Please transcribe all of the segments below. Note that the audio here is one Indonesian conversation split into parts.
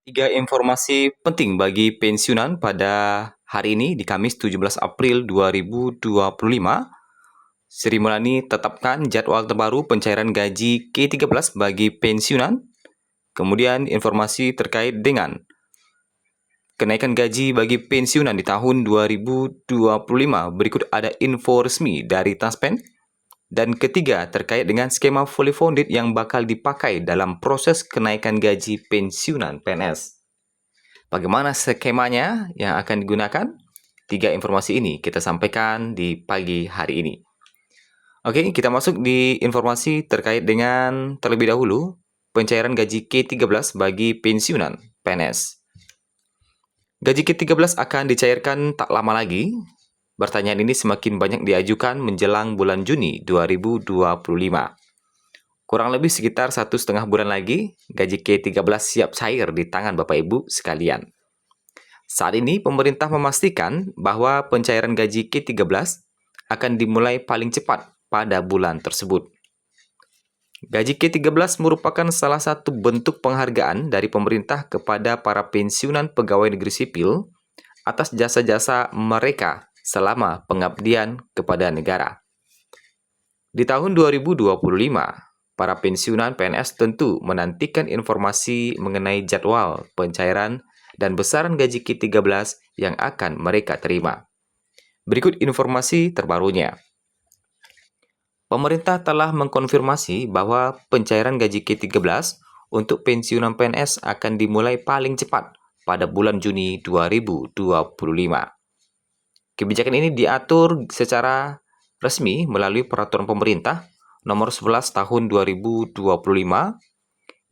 Tiga informasi penting bagi pensiunan pada hari ini di Kamis 17 April 2025. Sri Mulyani tetapkan jadwal terbaru pencairan gaji K13 bagi pensiunan. Kemudian informasi terkait dengan kenaikan gaji bagi pensiunan di tahun 2025. Berikut ada info resmi dari Taspen. Dan ketiga, terkait dengan skema fully funded yang bakal dipakai dalam proses kenaikan gaji pensiunan PNS. Bagaimana skemanya yang akan digunakan? Tiga informasi ini kita sampaikan di pagi hari ini. Oke, kita masuk di informasi terkait dengan terlebih dahulu pencairan gaji K13 bagi pensiunan PNS. Gaji K13 akan dicairkan tak lama lagi. Pertanyaan ini semakin banyak diajukan menjelang bulan Juni 2025. Kurang lebih sekitar 1,5 bulan lagi, gaji K13 siap cair di tangan Bapak Ibu sekalian. Saat ini, pemerintah memastikan bahwa pencairan gaji K13 akan dimulai paling cepat pada bulan tersebut. Gaji K13 merupakan salah satu bentuk penghargaan dari pemerintah kepada para pensiunan pegawai negeri sipil atas jasa-jasa mereka selama pengabdian kepada negara. Di tahun 2025, para pensiunan PNS tentu menantikan informasi mengenai jadwal pencairan dan besaran gaji K13 yang akan mereka terima. Berikut informasi terbarunya. Pemerintah telah mengkonfirmasi bahwa pencairan gaji K13 untuk pensiunan PNS akan dimulai paling cepat pada bulan Juni 2025. Kebijakan ini diatur secara resmi melalui Peraturan Pemerintah Nomor 11 Tahun 2025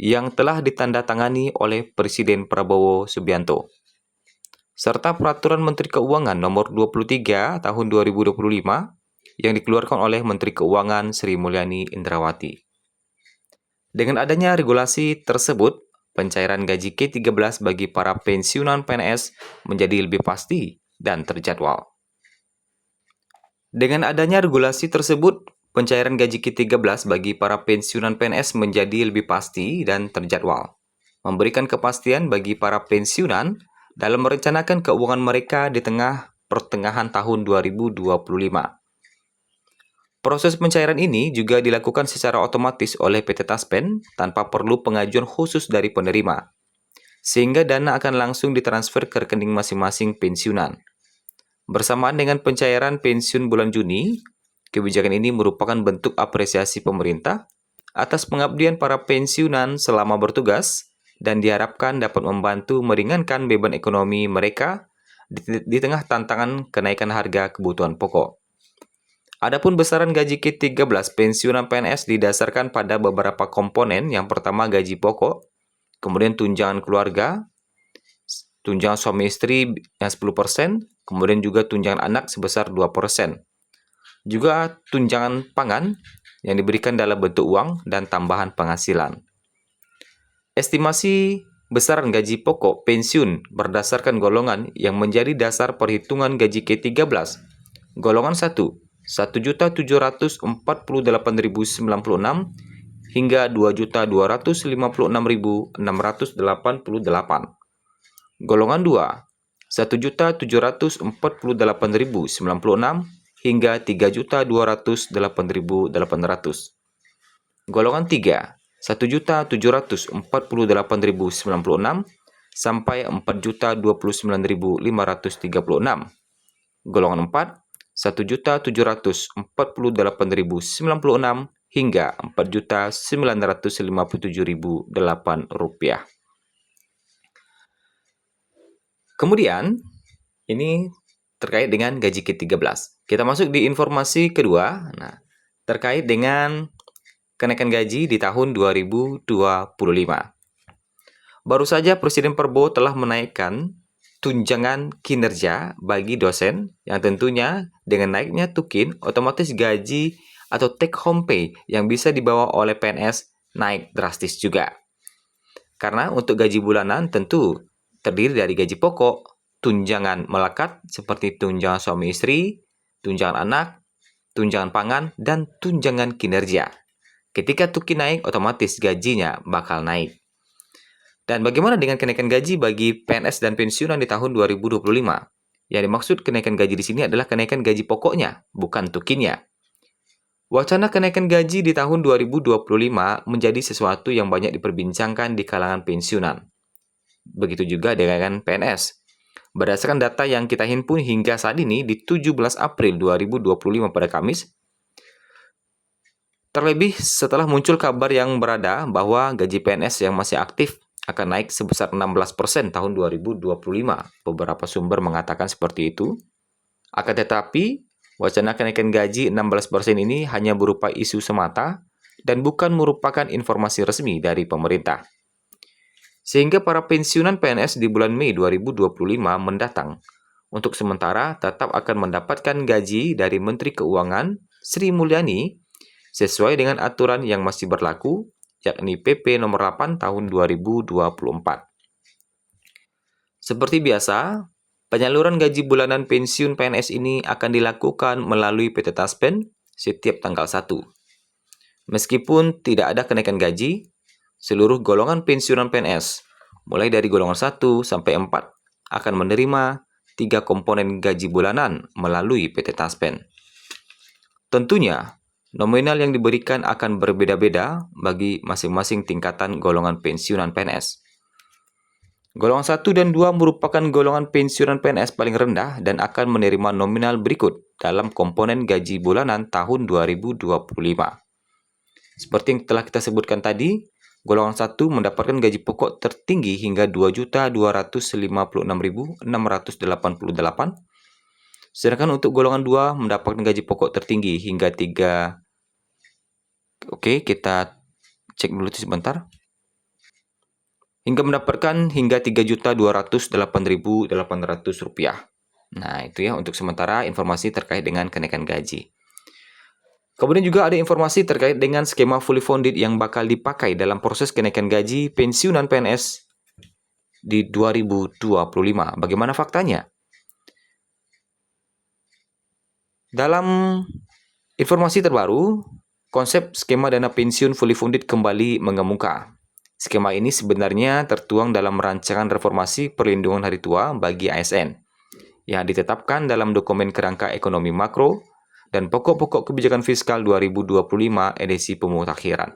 yang telah ditandatangani oleh Presiden Prabowo Subianto, serta Peraturan Menteri Keuangan Nomor 23 Tahun 2025 yang dikeluarkan oleh Menteri Keuangan Sri Mulyani Indrawati. Dengan adanya regulasi tersebut, pencairan gaji K13 bagi para pensiunan PNS menjadi lebih pasti dan terjadwal. Dengan adanya regulasi tersebut, pencairan gaji K13 bagi para pensiunan PNS menjadi lebih pasti dan terjadwal, memberikan kepastian bagi para pensiunan dalam merencanakan keuangan mereka di tengah pertengahan tahun 2025. Proses pencairan ini juga dilakukan secara otomatis oleh PT Taspen tanpa perlu pengajuan khusus dari penerima, sehingga dana akan langsung ditransfer ke rekening masing-masing pensiunan. Bersamaan dengan pencairan pensiun bulan Juni, kebijakan ini merupakan bentuk apresiasi pemerintah atas pengabdian para pensiunan selama bertugas dan diharapkan dapat membantu meringankan beban ekonomi mereka di tengah tantangan kenaikan harga kebutuhan pokok. Adapun besaran gaji K13 pensiunan PNS didasarkan pada beberapa komponen. Yang pertama gaji pokok, kemudian tunjangan keluarga, tunjangan suami istri yang 10%, kemudian juga tunjangan anak sebesar 2%. Juga tunjangan pangan yang diberikan dalam bentuk uang dan tambahan penghasilan. Estimasi besaran gaji pokok pensiun berdasarkan golongan yang menjadi dasar perhitungan gaji K13. Golongan 1, 1.748.096 hingga 2.256.688. Golongan 2, 1.748.096 hingga 3.208.800. Golongan 3, 1.748.096 sampai 4.029.536. Golongan 4, 1.748.096 hingga 4.957.008 rupiah. Kemudian, ini terkait dengan gaji K13. Kita masuk di informasi kedua, terkait dengan kenaikan gaji di tahun 2025. Baru saja Presiden Prabowo telah menaikkan tunjangan kinerja bagi dosen yang tentunya dengan naiknya tukin, otomatis gaji atau take home pay yang bisa dibawa oleh PNS naik drastis juga. Karena untuk gaji bulanan tentu terdiri dari gaji pokok, tunjangan melekat seperti tunjangan suami istri, tunjangan anak, tunjangan pangan, dan tunjangan kinerja. Ketika tukin naik, otomatis gajinya bakal naik. Dan bagaimana dengan kenaikan gaji bagi PNS dan pensiunan di tahun 2025? Yang dimaksud kenaikan gaji di sini adalah kenaikan gaji pokoknya, bukan tukinnya. Wacana kenaikan gaji di tahun 2025 menjadi sesuatu yang banyak diperbincangkan di kalangan pensiunan. Begitu juga dengan PNS. Berdasarkan data yang kita himpun hingga saat ini di 17 April 2025 pada Kamis, terlebih setelah muncul kabar yang berada bahwa gaji PNS yang masih aktif akan naik sebesar 16% tahun 2025. Beberapa sumber mengatakan seperti itu. Akan tetapi, wacana kenaikan gaji 16% ini hanya berupa isu semata dan bukan merupakan informasi resmi dari pemerintah. Sehingga para pensiunan PNS di bulan Mei 2025 mendatang untuk sementara tetap akan mendapatkan gaji dari Menteri Keuangan Sri Mulyani sesuai dengan aturan yang masih berlaku, yakni PP nomor 8 tahun 2024. Seperti biasa, penyaluran gaji bulanan pensiun PNS ini akan dilakukan melalui PT Taspen setiap tanggal 1. Meskipun tidak ada kenaikan gaji, seluruh golongan pensiunan PNS, mulai dari golongan 1 sampai 4, akan menerima 3 komponen gaji bulanan melalui PT Taspen. Tentunya, nominal yang diberikan akan berbeda-beda bagi masing-masing tingkatan golongan pensiunan PNS. Golongan 1 dan 2 merupakan golongan pensiunan PNS paling rendah dan akan menerima nominal berikut dalam komponen gaji bulanan tahun 2025. Seperti yang telah kita sebutkan tadi, golongan 1 mendapatkan gaji pokok tertinggi hingga Rp2.256.688, sedangkan untuk golongan 2 mendapatkan gaji pokok tertinggi hingga 3. Oke, kita cek dulu sebentar. Hingga mendapatkan hingga Rp3.208.800. Nah, itu ya untuk sementara informasi terkait dengan kenaikan gaji. Kemudian juga ada informasi terkait dengan skema fully funded yang bakal dipakai dalam proses kenaikan gaji pensiunan PNS di 2025. Bagaimana faktanya? Dalam informasi terbaru, konsep skema dana pensiun fully funded kembali mengemuka. Skema ini sebenarnya tertuang dalam rancangan reformasi perlindungan hari tua bagi ASN yang ditetapkan dalam dokumen kerangka ekonomi makro dan pokok-pokok kebijakan fiskal 2025 edisi pemutakhiran.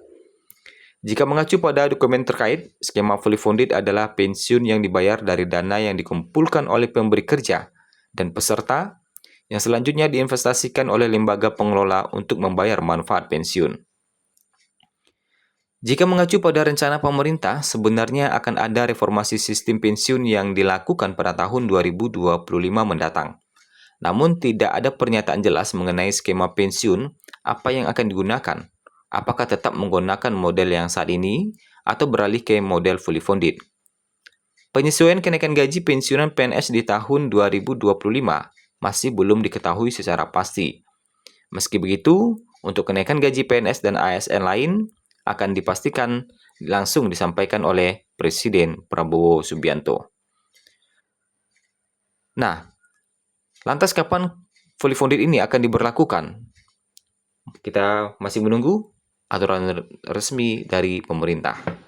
Jika mengacu pada dokumen terkait, skema fully funded adalah pensiun yang dibayar dari dana yang dikumpulkan oleh pemberi kerja dan peserta yang selanjutnya diinvestasikan oleh lembaga pengelola untuk membayar manfaat pensiun. Jika mengacu pada rencana pemerintah, sebenarnya akan ada reformasi sistem pensiun yang dilakukan pada tahun 2025 mendatang. Namun tidak ada pernyataan jelas mengenai skema pensiun apa yang akan digunakan. Apakah tetap menggunakan model yang saat ini atau beralih ke model fully funded. Penyesuaian kenaikan gaji pensiunan PNS di tahun 2025 masih belum diketahui secara pasti. Meski begitu, untuk kenaikan gaji PNS dan ASN lain akan dipastikan langsung disampaikan oleh Presiden Prabowo Subianto. Nah, lantas kapan fully funded ini akan diberlakukan? Kita masih menunggu aturan resmi dari pemerintah.